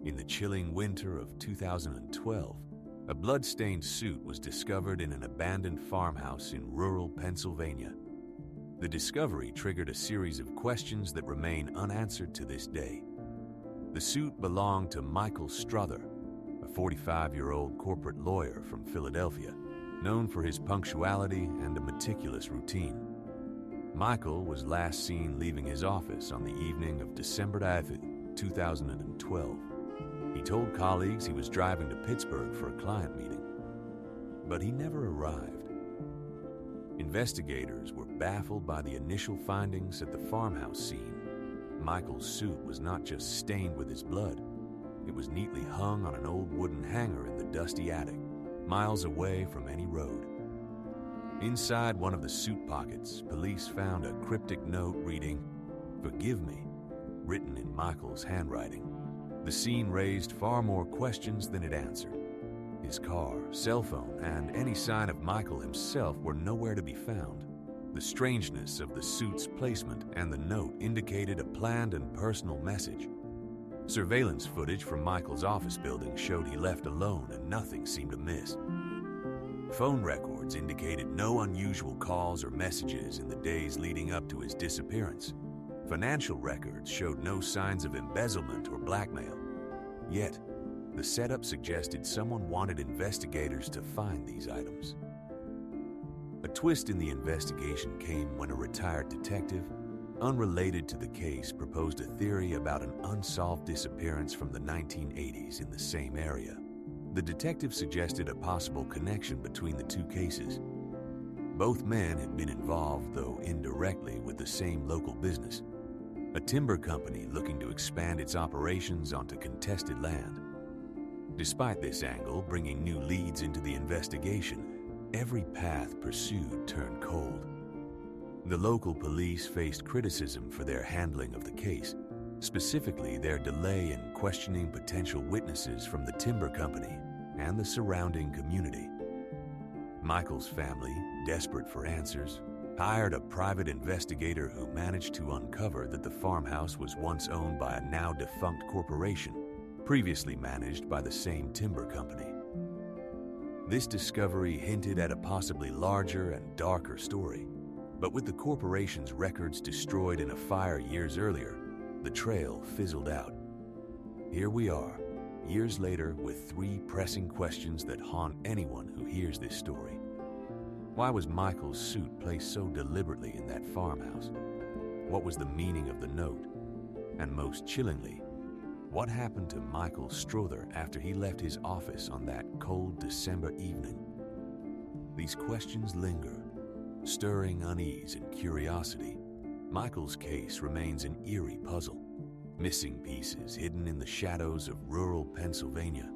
In the chilling winter of 2012, a bloodstained suit was discovered in an abandoned farmhouse in rural Pennsylvania. The discovery triggered a series of questions that remain unanswered to this day. The suit belonged to Michael Strother, a 45-year-old corporate lawyer from Philadelphia, known for his punctuality and a meticulous routine. Michael was last seen leaving his office on the evening of December 9th, 2012. He told colleagues he was driving to Pittsburgh for a client meeting, but he never arrived. Investigators were baffled by the initial findings at the farmhouse scene. Michael's suit was not just stained with his blood, it was neatly hung on an old wooden hanger in the dusty attic, miles away from any road. Inside one of the suit pockets, police found a cryptic note reading, "Forgive me," written in Michael's handwriting. The scene raised far more questions than it answered. His car, cell phone, and any sign of Michael himself were nowhere to be found. The strangeness of the suit's placement and the note indicated a planned and personal message. Surveillance footage from Michael's office building showed he left alone and nothing seemed amiss. Phone records indicated no unusual calls or messages in the days leading up to his disappearance. Financial records showed no signs of embezzlement or blackmail. Yet, the setup suggested someone wanted investigators to find these items. A twist in the investigation came when a retired detective, unrelated to the case, proposed a theory about an unsolved disappearance from the 1980s in the same area. The detective suggested a possible connection between the two cases. Both men had been involved, though indirectly, with the same local business, a timber company looking to expand its operations onto contested land. Despite this angle bringing new leads into the investigation, every path pursued turned cold. The local police faced criticism for their handling of the case, specifically their delay in questioning potential witnesses from the timber company and the surrounding community. Michael's family, desperate for answers, hired a private investigator who managed to uncover that the farmhouse was once owned by a now-defunct corporation, previously managed by the same timber company. This discovery hinted at a possibly larger and darker story, but with the corporation's records destroyed in a fire years earlier, the trail fizzled out. Here we are, years later, with three pressing questions that haunt anyone who hears this story. Why was Michael's suit placed so deliberately in that farmhouse? What was the meaning of the note? And most chillingly, what happened to Michael Strother after he left his office on that cold December evening? These questions linger, stirring unease and curiosity. Michael's case remains an eerie puzzle, missing pieces hidden in the shadows of rural Pennsylvania.